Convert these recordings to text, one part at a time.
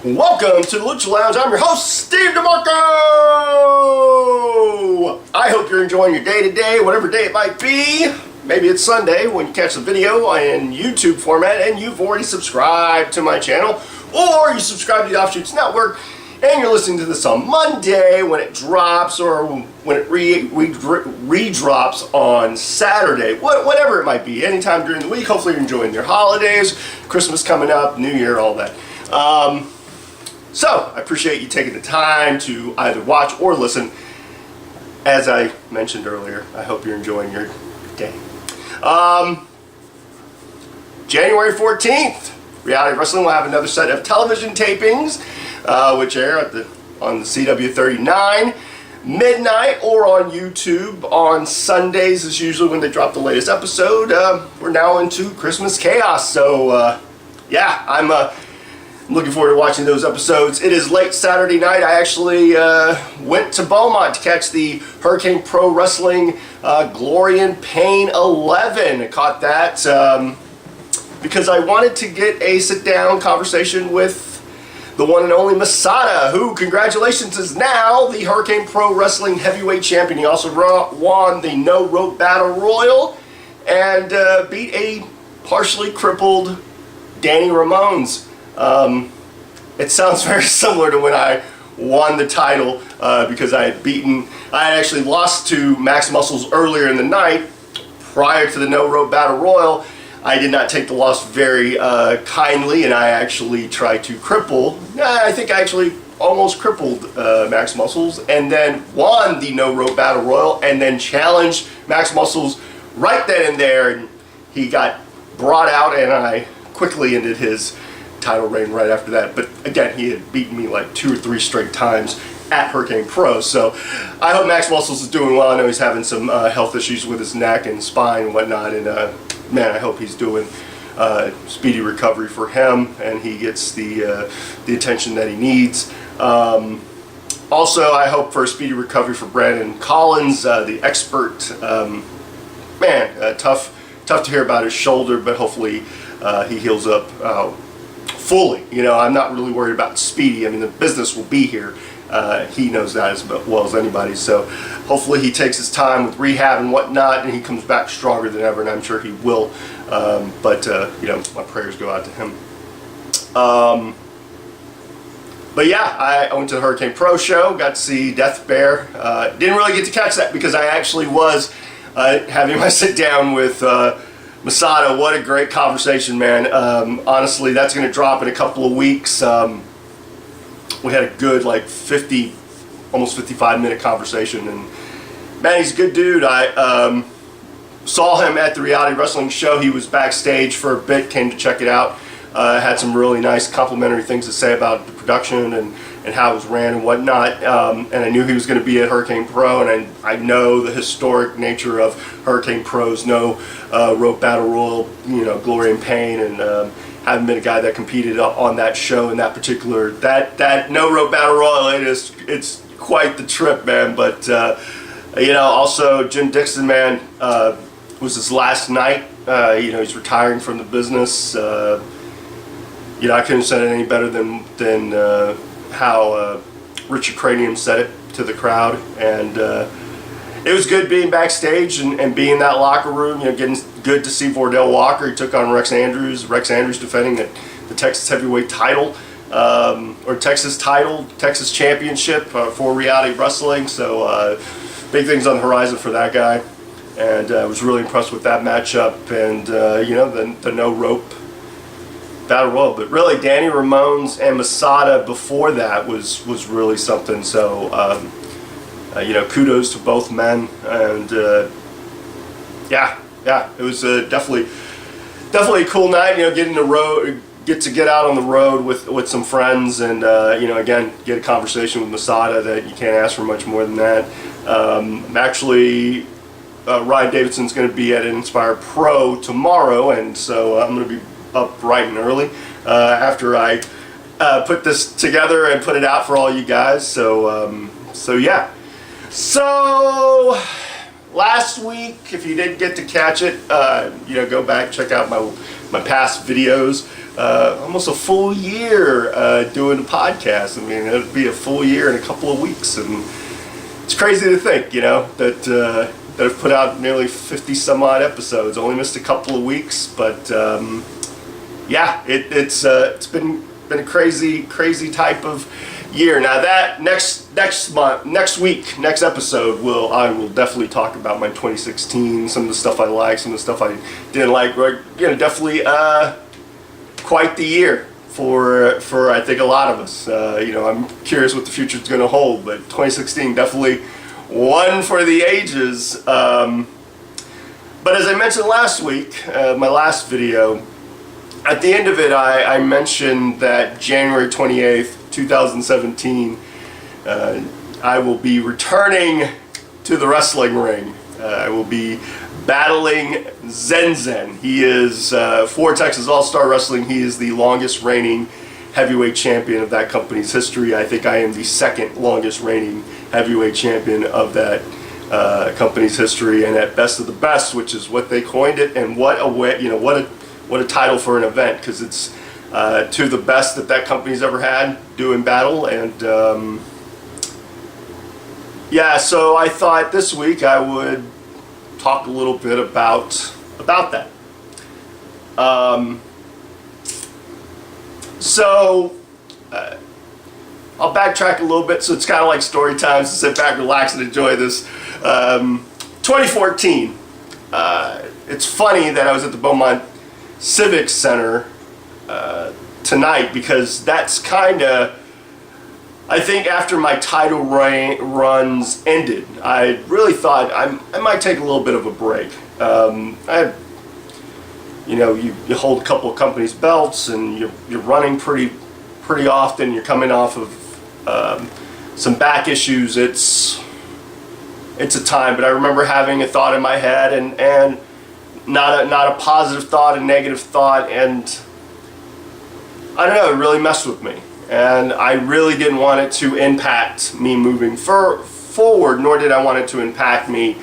Welcome to the Lucha Lounge. I'm your host, Steve DeMarco. I hope you're enjoying your day today, whatever day it might be. Maybe it's Sunday when you catch the video in YouTube format and you've already subscribed to my channel, or you subscribe to the Offshoots Network and you're listening to this on Monday when it drops, or when it re-drops on Saturday, whatever it might be, anytime during the week. Hopefully you're enjoying your holidays, Christmas coming up, New Year, all that. So I appreciate you taking the time to either watch or listen. As I mentioned earlier, I hope you're enjoying your day. January 14th, Reality Wrestling will have another set of television tapings, which air on the CW39 midnight, or on YouTube on Sundays is usually when they drop the latest episode. We're now into Christmas chaos, so yeah, I'm looking forward to watching those episodes. It is late Saturday night. I actually went to Beaumont to catch the Hurricane Pro Wrestling Glory and Pain 11. I caught that because I wanted to get a sit-down conversation with the one and only Masada, who, congratulations, is now the Hurricane Pro Wrestling Heavyweight Champion. He also won the No Rope Battle Royal and beat a partially crippled Danny Ramones. It sounds very similar to when I won the title, because I had actually lost to Max Muscles earlier in the night prior to the No Rope Battle Royal. I did not take the loss very kindly, and I actually tried to cripple. I think I actually almost crippled Max Muscles, and then won the No Rope Battle Royal, and then challenged Max Muscles right then and there, and he got brought out, and I quickly ended his title reign right after that. But again, he had beaten me like 2 or 3 straight times at Hurricane Pro, so I hope Max Muscles is doing well. I know he's having some health issues with his neck and spine and whatnot, and man, I hope he's doing speedy recovery for him, and he gets the attention that he needs. Also, I hope for a speedy recovery for Brandon Collins, the expert. Man, tough to hear about his shoulder, but hopefully he heals up fully. You know, I'm not really worried about Speedy. I mean, the business will be here. He knows that as well as anybody. So hopefully he takes his time with rehab and whatnot, and he comes back stronger than ever, and I'm sure he will. But you know, my prayers go out to him. But yeah, I went to the Hurricane Pro show, got to see Death Bear. Didn't really get to catch that because I actually was having my sit down with Masada. What a great conversation, man. Honestly, that's going to drop in a couple of weeks. We had a good, like, almost 55-minute conversation, and man, he's a good dude. I saw him at the Reality Wrestling show. He was backstage for a bit, came to check it out. Had some really nice complimentary things to say about the production and how it was ran and whatnot. And I knew he was going to be at Hurricane Pro, and I know the historic nature of Hurricane Pro's No Rope Battle Royal, you know, Glory and Pain, and having been a guy that competed on that show in that particular, that No Rope Battle Royal, it's quite the trip, man. But you know, also Jim Dixon, man, was his last night. You know, he's retiring from the business. You know, I couldn't have said it any better than how Richard Cranium said it to the crowd, and it was good being backstage and being in that locker room. You know, getting good to see Vordell Walker. He took on Rex Andrews. Rex Andrews defending the Texas Heavyweight title, or Texas Championship for Reality Wrestling. So big things on the horizon for that guy, and I was really impressed with that matchup. And you know, the No Rope Battle Royal, but really Danny Ramones and Masada before that was really something. So you know, kudos to both men, and yeah, it was definitely a cool night. You know, get to out on the road with some friends, and you know, again, get a conversation with Masada that you can't ask for much more than that. Actually, Ryan Davidson's going to be at Inspire Pro tomorrow, and so I'm going to be up bright and early after I put this together and put it out for all you guys. So so yeah. So last week, if you didn't get to catch it, go back, check out my past videos. Almost a full year doing a podcast. I mean, it'll be a full year in a couple of weeks, and it's crazy to think, that I've put out nearly 50 some odd episodes. Only missed a couple of weeks, but yeah, it's been a crazy type of year. Now that next week, next episode, I will definitely talk about my 2016, some of the stuff I liked, some of the stuff I didn't like. Definitely quite the year for I think a lot of us. I'm curious what the future is going to hold, but 2016 definitely one for the ages. But as I mentioned last week, my last video, at the end of it, I mentioned that January 28th, 2017, I will be returning to the wrestling ring. I will be battling Zenzen. He is, for Texas All-Star Wrestling, he is the longest reigning heavyweight champion of that company's history. I think I am the second longest reigning heavyweight champion of that company's history, and at Best of the Best, which is what they coined it, and what a title for an event, because it's two of the best that company's ever had doing battle. And yeah, so I thought this week I would talk a little bit about that. I'll backtrack a little bit, so it's kind of like story time, so sit back, relax, and enjoy this. 2014, it's funny that I was at the Beaumont Civic Center tonight, because that's kind of, I think after my title runs ended, I really thought I might take a little bit of a break. You hold a couple of companies' belts, and you're running pretty often. You're coming off of some back issues. It's a time, but I remember having a thought in my head, and not a positive thought, a negative thought, and I don't know, it really messed with me. And I really didn't want it to impact me moving forward, nor did I want it to impact me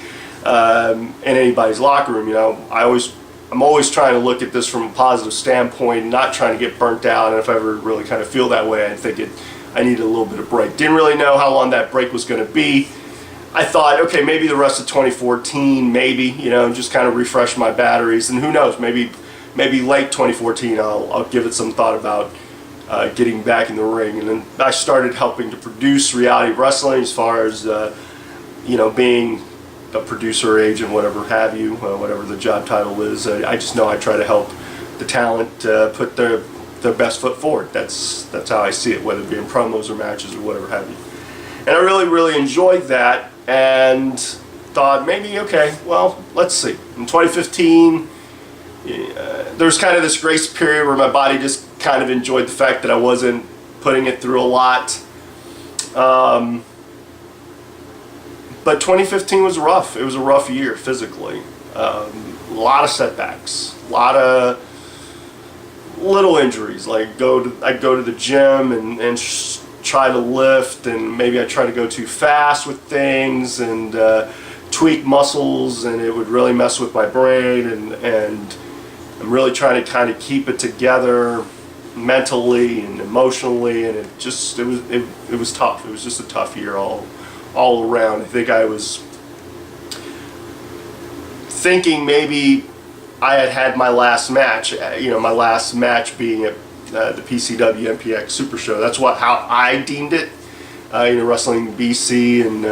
in anybody's locker room. I'm always trying to look at this from a positive standpoint, not trying to get burnt out. And if I ever really kind of feel that way, I think I needed a little bit of break. Didn't really know how long that break was going to be. I thought, okay, maybe the rest of 2014, just kind of refresh my batteries, and who knows, maybe late 2014 I'll give it some thought about getting back in the ring. And then I started helping to produce Reality Wrestling, as far as being a producer, agent, whatever have you, whatever the job title is. I just know I try to help the talent put their best foot forward. That's how I see it, whether it be in promos or matches or whatever have you. And I really enjoyed that, and thought maybe, okay, well, let's see. In 2015, there's kind of this grace period where my body just kind of enjoyed the fact that I wasn't putting it through a lot. But 2015 was rough. It was a rough year physically. A lot of setbacks, a lot of little injuries. Like I'd go to the gym and try to lift, and maybe I try to go too fast with things, and tweak muscles, and it would really mess with my brain. And I'm really trying to kind of keep it together mentally and emotionally, and it was tough. It was just a tough year all around. I think I was thinking maybe I had my last match, my last match being at the PCW MPX Super Show. That's how I deemed it, Wrestling BC, and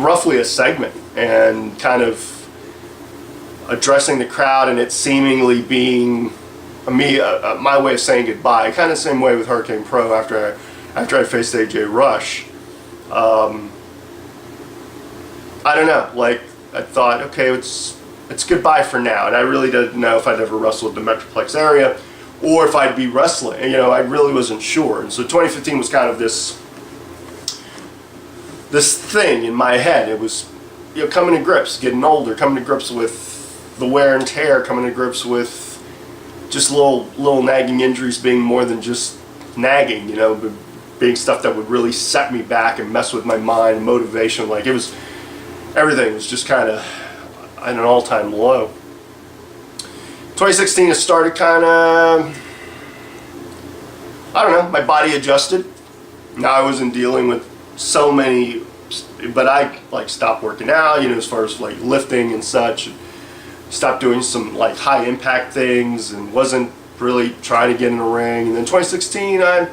roughly a segment, and kind of addressing the crowd, and it seemingly being my way of saying goodbye. Kind of the same way with Hurricane Pro after I faced AJ Rush. I don't know, I thought, okay, it's goodbye for now, and I really didn't know if I'd ever wrestled in the Metroplex area, or if I'd be wrestling. I really wasn't sure. And so 2015 was kind of this thing in my head. It was, coming to grips, getting older, coming to grips with the wear and tear, coming to grips with just little nagging injuries being more than just nagging, but being stuff that would really set me back and mess with my mind, motivation. It everything was just kind of at an all-time low. 2016, it started kind of, I don't know, my body adjusted. Now I wasn't dealing with so many, but I like stopped working out, you know, as far as like lifting and such. Stopped doing some like high impact things and wasn't really trying to get in the ring. And then 2016, I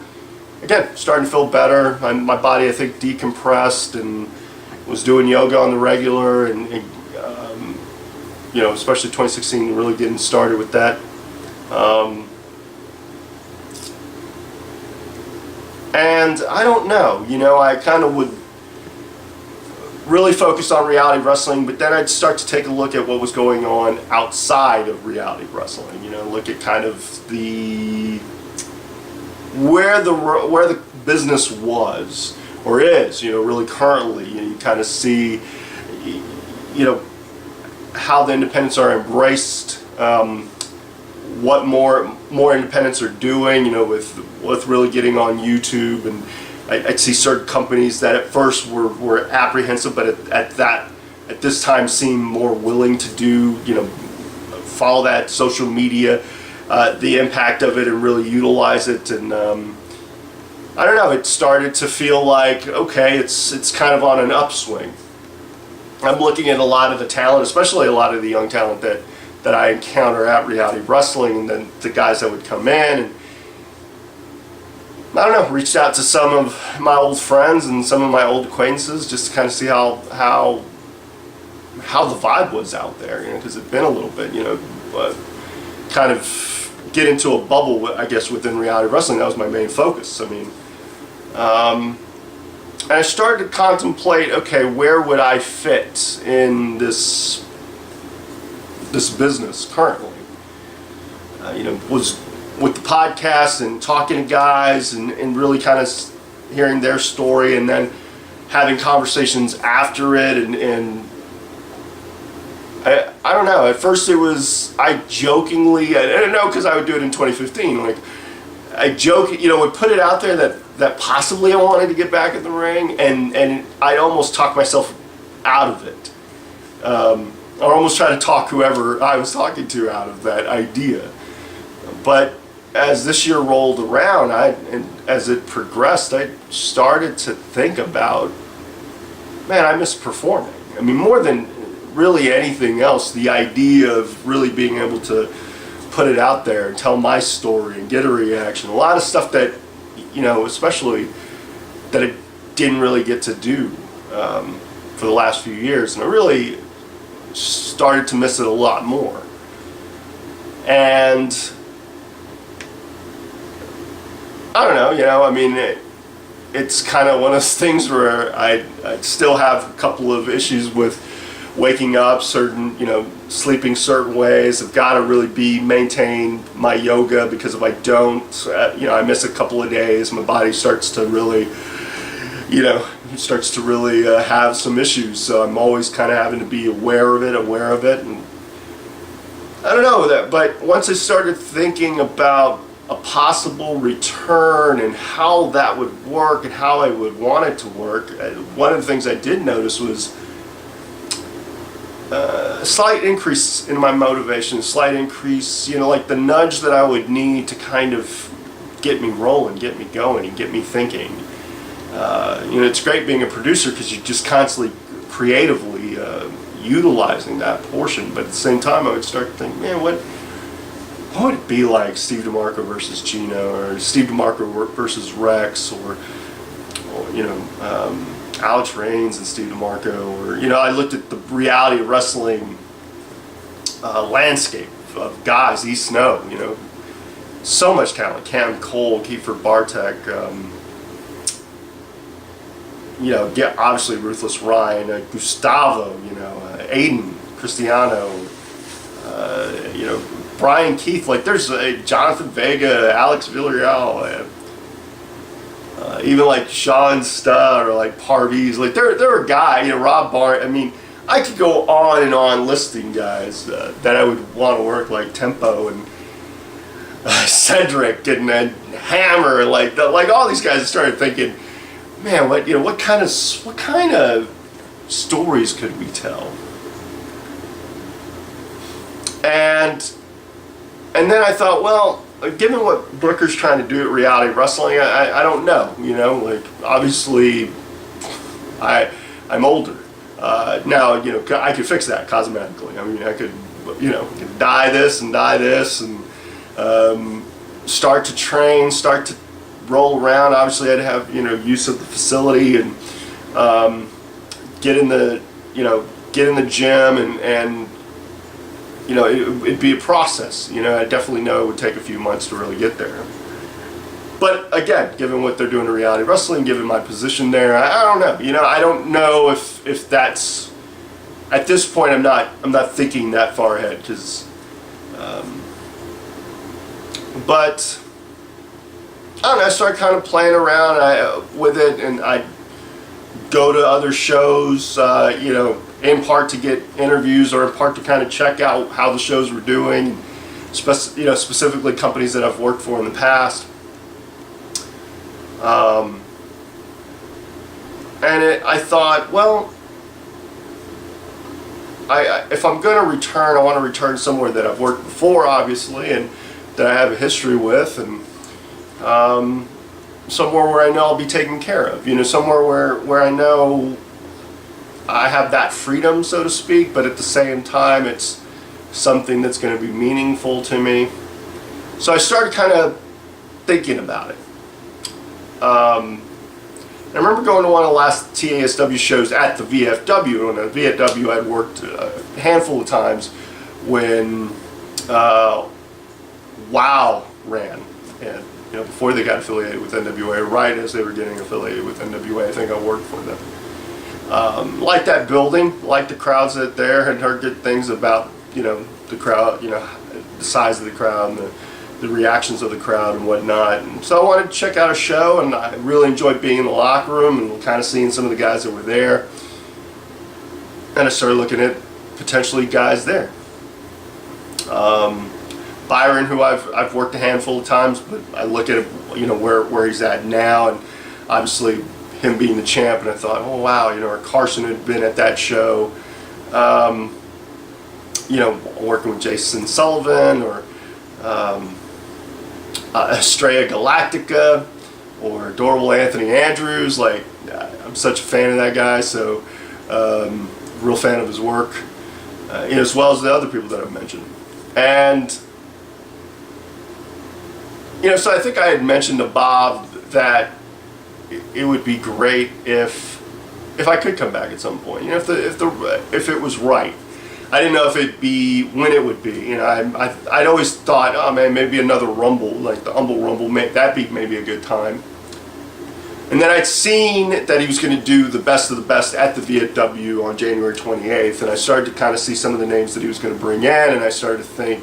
again starting to feel better. My body, I think, decompressed and was doing yoga on the regular, and you know, especially 2016, really getting started with that. And I don't know, you know, I kind of would really focus on reality wrestling, but then I'd start to take a look at what was going on outside of reality wrestling. You know, look at kind of where the business was or is, you know, really currently. You kind of see, you know, how the independents are embraced, what more independents are doing, you know, with really getting on YouTube. And I'd see certain companies that at first were apprehensive, but at this time seem more willing to do, you know, follow that social media, the impact of it, and really utilize it. And I don't know, it started to feel like, okay, it's kind of on an upswing. I'm looking at a lot of the talent, especially a lot of the young talent that I encounter at Reality Wrestling, and then the guys that would come in, and I don't know, reached out to some of my old friends and some of my old acquaintances just to kind of see how the vibe was out there, you know, because it'd been a little bit, you know, kind of get into a bubble, I guess, within reality wrestling. That was my main focus. I mean, and I started to contemplate, okay, where would I fit in this business currently? You know, was with the podcast and talking to guys and really kind of hearing their story, and then having conversations after it, and I don't know, at first it was, I jokingly, I don't know, because I would do it in 2015, like I joke, you know, would put it out there that possibly I wanted to get back in the ring, and I'd almost talk myself out of it, or almost try to talk whoever I was talking to out of that idea. But as this year rolled around, and as it progressed, I started to think about, man, I miss performing. I mean, more than really anything else, the idea of really being able to put it out there and tell my story and get a reaction. A lot of stuff that, you know, especially that I didn't really get to do for the last few years. And I really started to miss it a lot more. And I don't know, you know, I mean, it's kind of one of those things where I still have a couple of issues with waking up certain, you know, sleeping certain ways. I've got to really maintain my yoga, because if I don't, you know, I miss a couple of days, my body starts to really, you know, have some issues. So I'm always kind of having to be aware of it. And I don't know, but once I started thinking about a possible return and how that would work and how I would want it to work, one of the things I did notice was a slight increase in my motivation, a slight increase, you know, like the nudge that I would need to kind of get me rolling, get me going, and get me thinking. You know, it's great being a producer because you're just constantly creatively utilizing that portion, but at the same time I would start to think, man, what would it be like Steve DeMarco versus Gino, or Steve DeMarco versus Rex, or you know, Alex Reigns and Steve DeMarco, or, you know, I looked at the reality wrestling landscape of guys, East Snow, you know, so much talent, Cam Cole, Kiefer Bartek, you know, obviously Ruthless Ryan, Gustavo, you know, Aiden, Cristiano, you know, Brian Keith, like there's Jonathan Vega, Alex Villarreal, even like Sean Studd or like Parviz, like there were guys, you know, Rob Barn. I mean, I could go on and on listing guys that I would want to work, like Tempo and Cedric and Hammer, like all these guys. I started thinking, man, what kind of stories could we tell? And then I thought, well, given what Booker's trying to do at Reality Wrestling, I don't know. You know, like obviously, I'm older now. You know, I could fix that cosmetically. I mean, I could, you know, dye this and start to train, start to roll around. Obviously, I'd have, you know, use of the facility and get in the gym and you know, it'd be a process. You know, I definitely know it would take a few months to really get there. But again, given what they're doing in Reality Wrestling, given my position there, I don't know. You know, I don't know if that's, at this point, I'm not thinking that far ahead, because, but I don't know. I started kind of playing around with it, and I go to other shows, you know, in part to get interviews or in part to kind of check out how the shows were doing, you know, specifically companies that I've worked for in the past. I thought, well, if I'm going to return, I want to return somewhere that I've worked before, obviously, and that I have a history with, and somewhere where I know I'll be taken care of. You know, somewhere where I know I have that freedom, so to speak, but at the same time, it's something that's going to be meaningful to me. So I started kind of thinking about it. I remember going to one of the last TASW shows at the VFW. And at the VFW, I'd worked a handful of times when WOW ran, and you know, before they got affiliated with NWA, right as they were getting affiliated with NWA, I think I worked for them. Like that building, like the crowds that there, and heard good things about, you know, the crowd, you know, the size of the crowd and the reactions of the crowd and whatnot. And so I wanted to check out a show, and I really enjoyed being in the locker room and kind of seeing some of the guys that were there. And I started looking at potentially guys there. Byron, who I've worked a handful of times, but I look at it, you know, where he's at now, and obviously him being the champ, and I thought, oh wow, you know, or Carson had been at that show, you know, working with Jason Sullivan, or Estrella Galactica, or Adorable Anthony Andrews. Like, I'm such a fan of that guy, so real fan of his work, you know, as well as the other people that I've mentioned. And you know, so I think I had mentioned to Bob that it would be great if I could come back at some point. You know, if it was right. I didn't know if it'd be when it would be. You know, I'd always thought, oh man, maybe another Rumble, like the Humble Rumble, that'd be maybe a good time. And then I'd seen that he was going to do the Best of the Best at the VFW on January 28th, and I started to kind of see some of the names that he was going to bring in, and I started to think,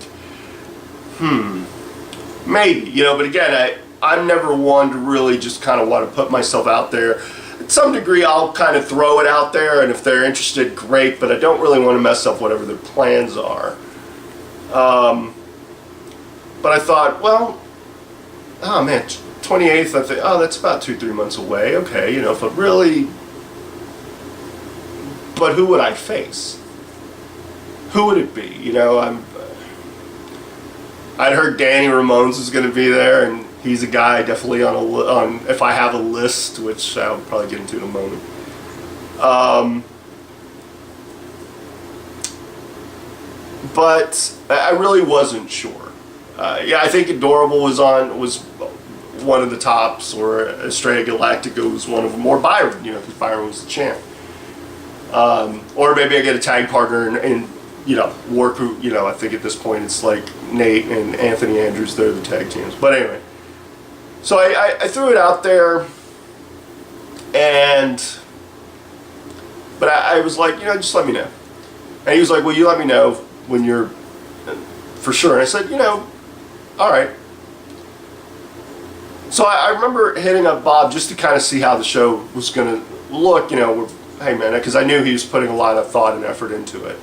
maybe, you know. But again, I'm never one to really just kind of want to put myself out there. At some degree, I'll kind of throw it out there, and if they're interested, great, but I don't really want to mess up whatever their plans are. But I thought, well, oh man, 28th, I think, oh, that's about 2-3 months away. Okay, you know, if I really, but who would I face? Who would it be? You know, I'd heard Danny Ramones was going to be there, and he's a guy definitely on if I have a list, which I'll probably get into in a moment. But I really wasn't sure. Yeah, I think Adorable was one of the tops, or Estrella Galactica was one of them, or Byron, you know, because Byron was the champ. Or maybe I get a tag partner and you know, work, you know, I think at this point it's like Nate and Anthony Andrews, they're the tag teams. But anyway, so I threw it out there, but I was like, you know, just let me know. And he was like, well, you let me know when you're for sure. And I said, you know, all right. So I remember hitting up Bob just to kind of see how the show was going to look, you know, hey man, because I knew he was putting a lot of thought and effort into it.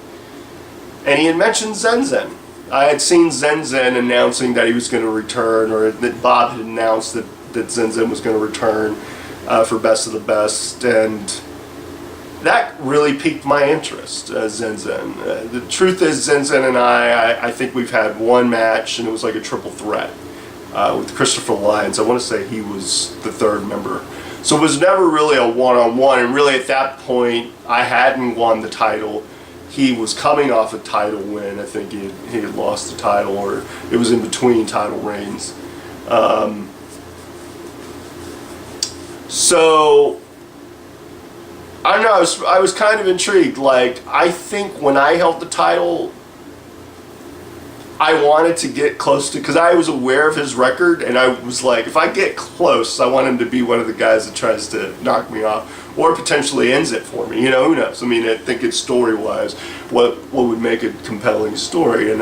And he had mentioned Zen Zen. I had seen Zen Zen announcing that he was going to return, or that Bob had announced that Zen Zen was going to return for Best of the Best. And that really piqued my interest, Zen Zen. The truth is, Zen Zen and I think we've had one match, and it was like a triple threat with Christopher Lyons. I want to say he was the third member. So it was never really a one-on-one, and really at that point, I hadn't won the title. He was coming off a title win. I think he had lost the title, or it was in between title reigns. So I don't know, I was kind of intrigued. Like, I think when I held the title, I wanted to get close to, because I was aware of his record, and I was like, if I get close, I want him to be one of the guys that tries to knock me off, or potentially ends it for me. You know, who knows? I mean, I think it's story-wise, what would make a compelling story.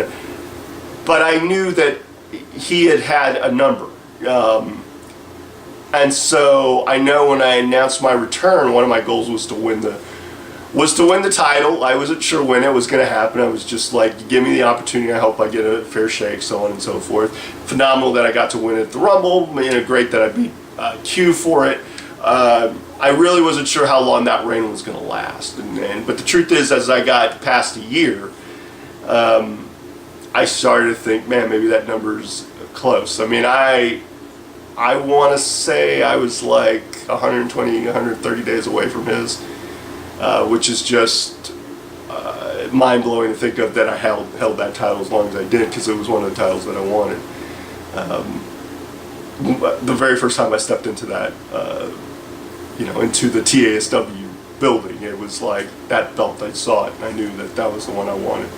But I knew that he had a number. And so I know when I announced my return, one of my goals was to win the title. I wasn't sure when it was going to happen. I was just like, give me the opportunity. I hope I get a fair shake, so on and so forth. Phenomenal that I got to win at the Rumble. You know, great that I beat Q for it. I really wasn't sure how long that reign was going to last. But the truth is, as I got past a year, I started to think, man, maybe that number's close. I mean, I want to say I was like 120, 130 days away from his, which is just mind-blowing to think of, that I held that title as long as I did, because it was one of the titles that I wanted. The very first time I stepped into that, into the TASW building, it was like that belt, I saw it, and I knew that that was the one I wanted.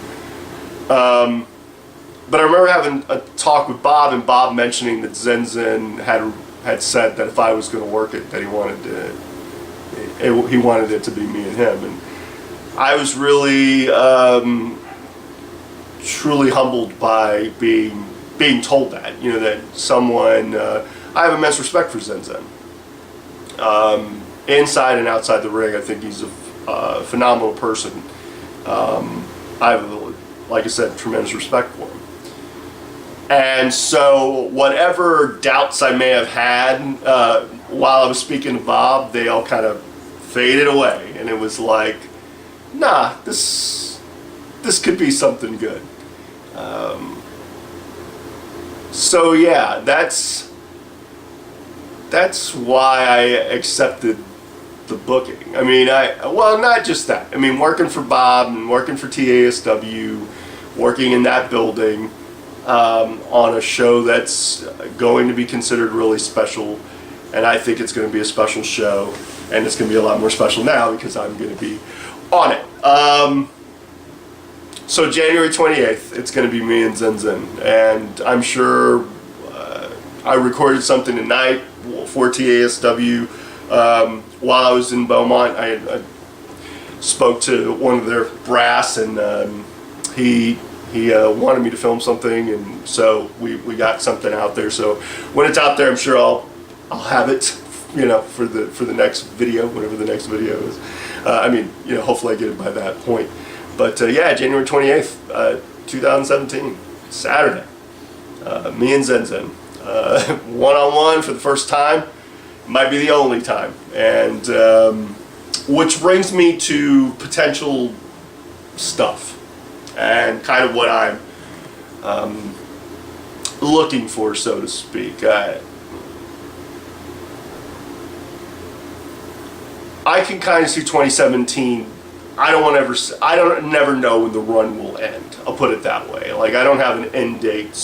But I remember having a talk with Bob, and Bob mentioning that Zen Zen had said that if I was going to work it, that he wanted it to be me and him. And I was really truly humbled by being told that, that someone, I have immense respect for Zen Zen. Inside and outside the ring, I think he's a phenomenal person. I have, like I said, tremendous respect for him. And so whatever doubts I may have had while I was speaking to Bob, they all kind of faded away. And it was like, nah, this could be something good. So yeah, that's why I accepted the booking. I mean, well, not just that. I mean, working for Bob and working for TASW, working in that building, on a show that's going to be considered really special, and I think it's going to be a special show, and it's going to be a lot more special now because I'm going to be on it. So January 28th, it's going to be me and Zen Zen, and I'm sure I recorded something tonight for TASW while I was in Beaumont. I spoke to one of their brass, and he wanted me to film something, and so we got something out there. So when it's out there, I'm sure I'll have it, for the next video, whatever the next video is. Hopefully I get it by that point. But yeah, January 28th, 2017, Saturday. Me and Zen Zen, one-on-one for the first time. Might be the only time, and which brings me to potential stuff. And kind of what I'm looking for, so to speak. I can kind of see 2017. I never know when the run will end. I'll put it that way. Like, I don't have an end date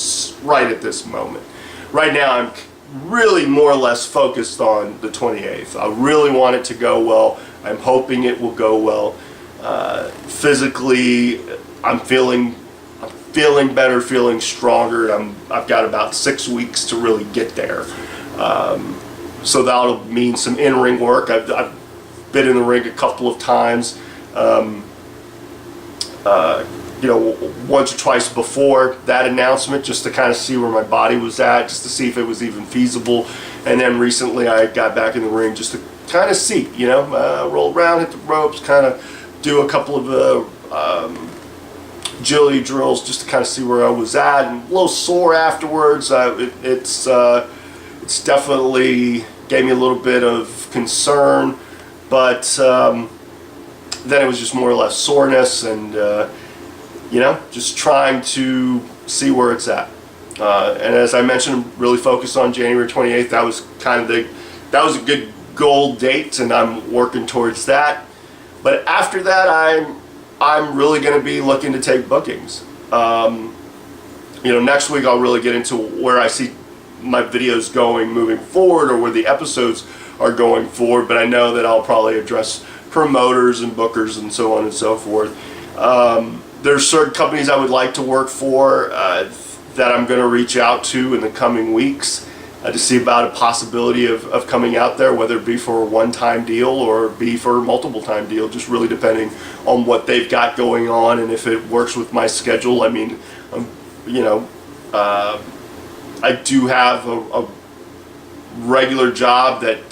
right at this moment. Right now, I'm really more or less focused on the 28th. I really want it to go well. I'm hoping it will go well. Physically, I'm feeling better, feeling stronger. I've got about 6 weeks to really get there. So that'll mean some in-ring work. I've been in the ring a couple of times, once or twice before that announcement, just to kind of see where my body was at, just to see if it was even feasible. And then recently I got back in the ring just to kind of see, roll around, hit the ropes, kind of do a couple of agility drills just to kind of see where I was at, and a little sore afterwards. It's definitely gave me a little bit of concern, but then it was just more or less soreness and, just trying to see where it's at. And as I mentioned, I'm really focused on January 28th. That was that was a good goal date, and I'm working towards that. But after that, I'm really going to be looking to take bookings. Next week I'll really get into where I see my videos going moving forward, or where the episodes are going forward. But I know that I'll probably address promoters and bookers and so on and so forth. There's certain companies I would like to work for that I'm going to reach out to in the coming weeks to see about a possibility of coming out there, whether it be for a one-time deal or be for a multiple-time deal, just really depending on what they've got going on and if it works with my schedule. I mean, I do have a regular job that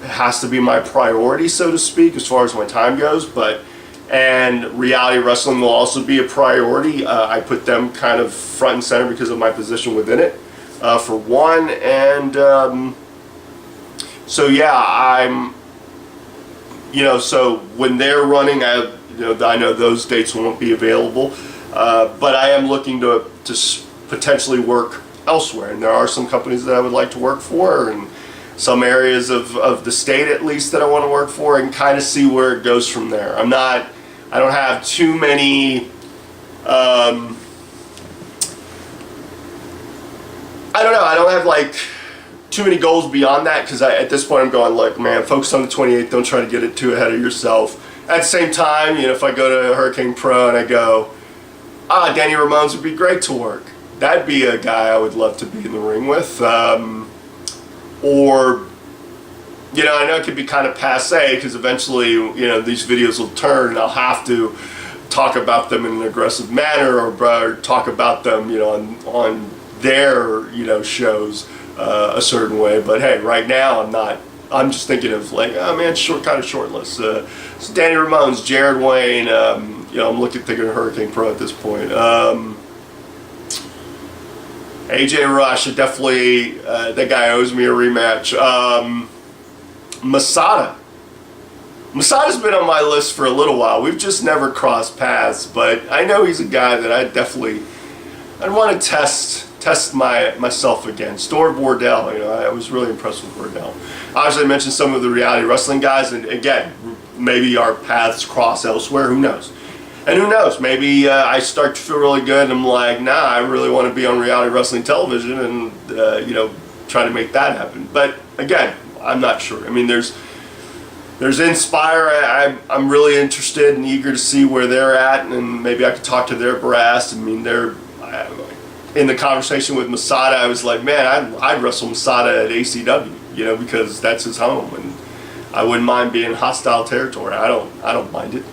has to be my priority, so to speak, as far as my time goes, and reality wrestling will also be a priority. I put them kind of front and center because of my position within it, for one. And so yeah, so when they're running, I know those dates won't be available, but I am looking to potentially work elsewhere, and there are some companies that I would like to work for, and some areas of the state at least that I want to work for, and kind of see where it goes from there. I don't have too many, I don't have like too many goals beyond that, because at this point I'm going, look, man, focus on the 28th, don't try to get it too ahead of yourself. At the same time, if I go to Hurricane Pro and I go, Danny Ramones would be great to work. That'd be a guy I would love to be in the ring with. Or, I know it could be kind of passe, because eventually, these videos will turn and I'll have to talk about them in an aggressive manner, or talk about them, on their, shows a certain way. But hey, right now I'm just thinking of like, oh man, kind of short list. So Danny Ramones, Jared Wayne, I'm thinking of Hurricane Pro at this point. AJ Rush, definitely, that guy owes me a rematch. Masada. Masada's been on my list for a little while. We've just never crossed paths, but I know he's a guy that I'd want to test myself against. Or Wardell, I was really impressed with Wardell. Obviously, I mentioned some of the reality wrestling guys, and again, maybe our paths cross elsewhere, who knows? And who knows, maybe I start to feel really good and I'm like, nah, I really want to be on reality wrestling television and, try to make that happen. But again, I'm not sure. I mean, there's Inspire. I'm really interested and eager to see where they're at, and maybe I could talk to their brass. I mean, in the conversation with Masada, I was like, man, I'd wrestle Masada at ACW, because that's his home, and I wouldn't mind being in hostile territory. I don't mind it.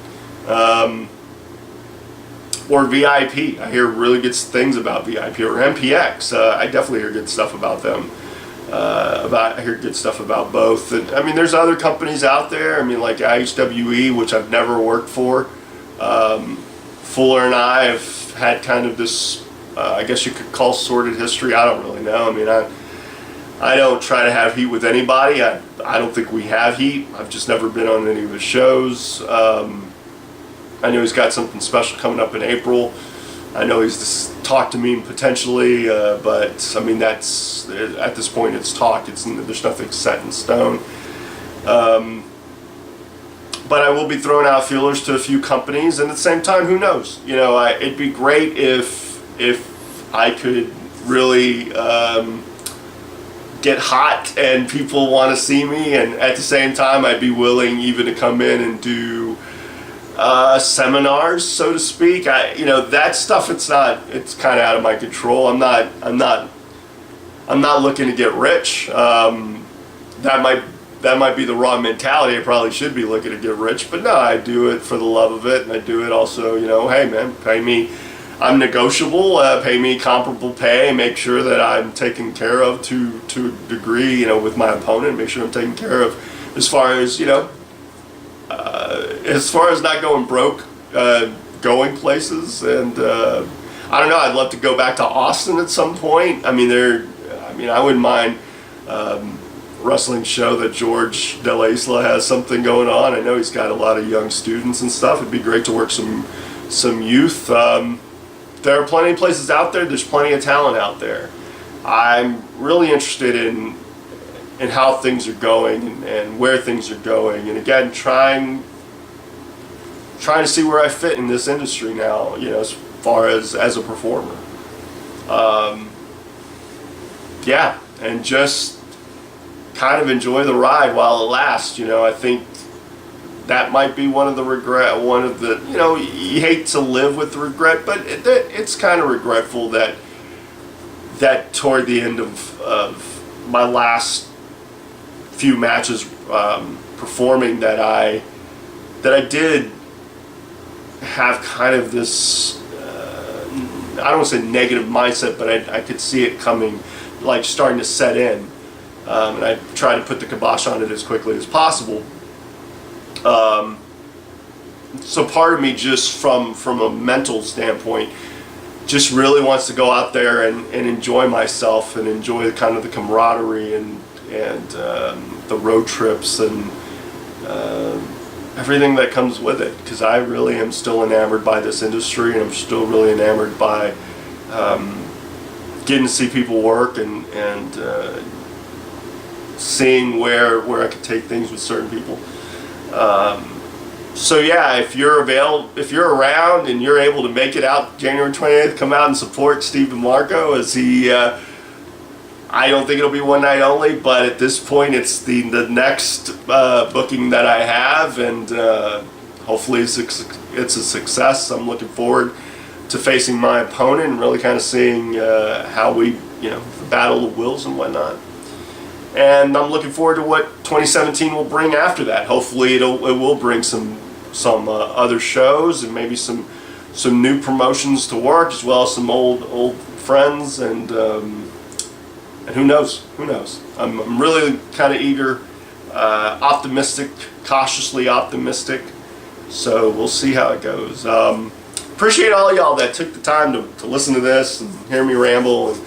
Or VIP. I hear really good things about VIP. Or MPX. I definitely hear good stuff about them. I hear good stuff about both. And, I mean, there's other companies out there. I mean, like IHWE, which I've never worked for. Fuller and I have had kind of this, I guess you could call sordid history. I don't really know. I mean, I don't try to have heat with anybody. I don't think we have heat. I've just never been on any of his shows. I know he's got something special coming up in April. I know he's talked to me potentially, but I mean, that's, at this point it's talk. There's nothing set in stone. But I will be throwing out feelers to a few companies, and at the same time, who knows? It'd be great if I could really get hot and people want to see me, and at the same time, I'd be willing even to come in and do seminars, so to speak. That stuff, it's kind of out of my control. I'm not looking to get rich. That might be the wrong mentality. I probably should be looking to get rich, but no, I do it for the love of it, and I do it also, hey man, pay me. I'm negotiable. Pay me comparable pay. Make sure that I'm taken care of to a degree, with my opponent. Make sure I'm taken care of as far as not going broke, going places, and I don't know. I'd love to go back to Austin at some point. I wouldn't mind wrestling show that George De La Isla has something going on. I know he's got a lot of young students and stuff. It'd be great to work some youth. There are plenty of places out there. There's plenty of talent out there. I'm really interested in how things are going and where things are going, and again, trying to see where I fit in this industry now, you know, as far as a performer. Yeah, and just kind of enjoy the ride while it lasts. You know, I think that might be one of the, you know, you hate to live with regret, but it's kind of regretful that toward the end of my last few matches performing, that I did have kind of this, I don't want to say negative mindset, but I could see it coming, like starting to set in, and I tried to put the kibosh on it as quickly as possible. So part of me, just from a mental standpoint, just really wants to go out there and enjoy myself and enjoy kind of the camaraderie and the road trips and everything that comes with it, because I really am still enamored by this industry, and I'm still really enamored by getting to see people work and seeing where I could take things with certain people. So yeah, if you're around and you're able to make it out January 28th, come out and support Steve DeMarco as he. I don't think it'll be one night only, but at this point, it's the next booking that I have, and hopefully it's a success. I'm looking forward to facing my opponent and really kind of seeing how we, you know, the battle of wills and whatnot. And I'm looking forward to what 2017 will bring after that. Hopefully, it will bring some other shows and maybe some new promotions to work, as well as some old friends, and who knows? Who knows? I'm really kind of eager, optimistic, cautiously optimistic. So we'll see how it goes. Appreciate all y'all that took the time to listen to this and hear me ramble and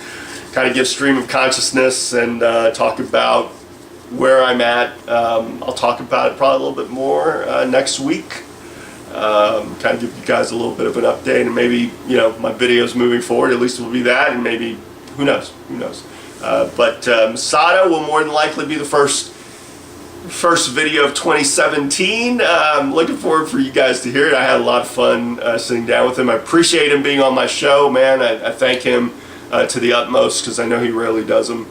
kind of give stream of consciousness and talk about where I'm at. I'll talk about it probably a little bit more next week. Kind of give you guys a little bit of an update, and maybe, you know, my videos moving forward, at least it will be that, and maybe, who knows? But Masada will more than likely be the first video of 2017. Looking forward for you guys to hear it. I had a lot of fun sitting down with him. I appreciate him being on my show, man. I thank him to the utmost, because I know he rarely does them.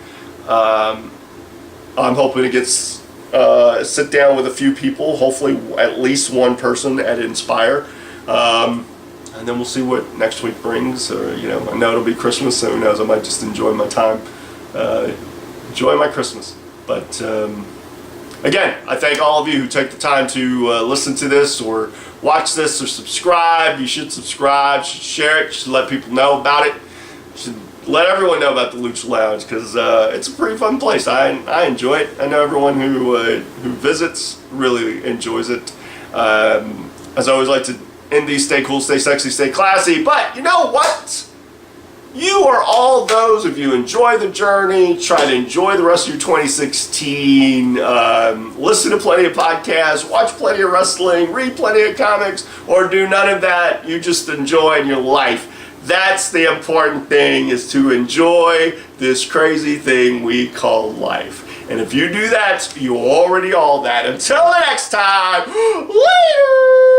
I'm hoping to get sit down with a few people, hopefully at least one person at Inspire, and then we'll see what next week brings. You know, I know it'll be Christmas, so who knows? I might just enjoy my time, enjoy my Christmas. But again, I thank all of you who take the time to listen to this or watch this or subscribe. You should subscribe, should share it, should let people know about it, should let everyone know about the Lucha Lounge, because it's a pretty fun place. I enjoy it. I know everyone who visits really enjoys it. As I always like to end these, stay cool, stay sexy, stay classy. But you know what? You are all those, if you enjoy the journey, try to enjoy the rest of your 2016, listen to plenty of podcasts, watch plenty of wrestling, read plenty of comics, or do none of that, you just enjoy in your life. That's the important thing, is to enjoy this crazy thing we call life. And if you do that, you're already all that. Until next time, later!